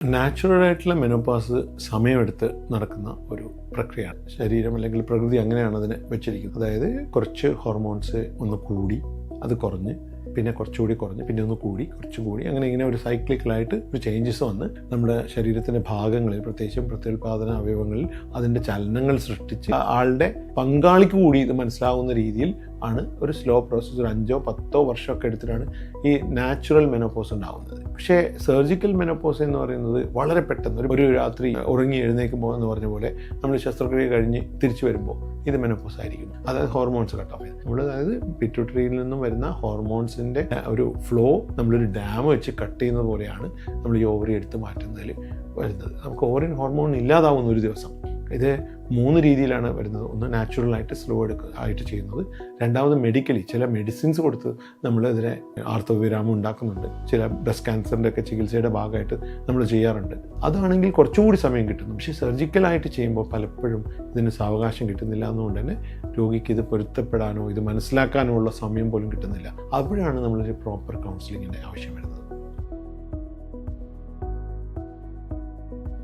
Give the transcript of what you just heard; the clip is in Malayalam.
നാച്ചുറലായിട്ടുള്ള മെനോപോസ് സമയമെടുത്ത് നടക്കുന്ന ഒരു പ്രക്രിയയാണ്. ശരീരം അല്ലെങ്കിൽ പ്രകൃതി അങ്ങനെയാണ് അതിനെ വെച്ചിരിക്കുന്നത്. അതായത് കുറച്ച് ഹോർമോൺസ് ഒന്ന് കൂടി, അത് കുറഞ്ഞ്, പിന്നെ കുറച്ചുകൂടി കുറഞ്ഞ്, പിന്നെ ഒന്ന് കൂടി, കുറച്ചുകൂടി, അങ്ങനെ ഇങ്ങനെ ഒരു സൈക്ലിക്കലായിട്ട് ഒരു ചേഞ്ചസ് വന്ന് നമ്മുടെ ശരീരത്തിൻ്റെ ഭാഗങ്ങളിൽ, പ്രത്യേകിച്ചും പ്രത്യുൽപാദന അവയവങ്ങളിൽ അതിൻ്റെ ചലനങ്ങൾ സൃഷ്ടിച്ച് ആളുടെ പങ്കാളിക്ക് കൂടി ഇത് മനസ്സിലാവുന്ന രീതിയിൽ ആണ് ഒരു സ്ലോ പ്രോസസ്സ്. ഒരു 5-10 വർഷമൊക്കെ എടുത്തിട്ടാണ് ഈ നാച്ചുറൽ മെനോപോസ് ഉണ്ടാകുന്നത്. പക്ഷേ സർജിക്കൽ മെനോപോസ് എന്ന് പറയുന്നത് വളരെ പെട്ടെന്ന് ഒരു രാത്രി ഉറങ്ങി എഴുന്നേൽക്കുമ്പോൾ എന്ന് പറഞ്ഞ പോലെ നമ്മൾ ശസ്ത്രക്രിയ കഴിഞ്ഞ് തിരിച്ചു വരുമ്പോൾ ഇത് മെനോപോസ് ആയിരിക്കും. അതായത് ഹോർമോൺസ് കട്ട് ഓഫ് ചെയ്ത് അതായത് പിറ്റ്യൂട്ടറിയിൽ നിന്നും വരുന്ന ഹോർമോൺസിൻ്റെ ഒരു ഫ്ലോ നമ്മളൊരു ഡാം വെച്ച് കട്ട് ചെയ്യുന്നത് പോലെയാണ് നമ്മൾ ഈ ഓവറി എടുത്ത് മാറ്റുന്നതിൽ വരുന്നത്. നമുക്ക് ഓവറിൻ ഹോർമോൺ ഇല്ലാതാവുന്ന ഒരു ദിവസം. ഇത് 3 രീതിയിലാണ് വരുന്നത്. ഒന്ന് നാച്ചുറലായിട്ട് സ്ലോ ആയിട്ട് ചെയ്യുന്നത്, രണ്ടാമത് മെഡിക്കലി ചില മെഡിസിൻസ് കൊടുത്ത് നമ്മൾ ഇതിനെ ആർത്തവവിരാമം ഉണ്ടാക്കുന്നുണ്ട്. ചില ബ്രസ്റ്റ് ക്യാൻസറിൻ്റെ ഒക്കെ ചികിത്സയുടെ ഭാഗമായിട്ട് നമ്മൾ ചെയ്യാറുണ്ട്. അതാണെങ്കിൽ കുറച്ചുകൂടി സമയം കിട്ടുന്നു. പക്ഷേ സർജിക്കലായിട്ട് ചെയ്യുമ്പോൾ പലപ്പോഴും ഇതിന് സാവകാശം കിട്ടുന്നില്ല. എന്നുകൊണ്ട് തന്നെ രോഗിക്ക് ഇത് പൊരുത്തപ്പെടാനോ ഇത് മനസ്സിലാക്കാനോ ഉള്ള സമയം പോലും കിട്ടുന്നില്ല. അപ്പോഴാണ് നമ്മളൊരു പ്രോപ്പർ കൗൺസിലിങ്ങിൻ്റെ ആവശ്യം വരുന്നത്.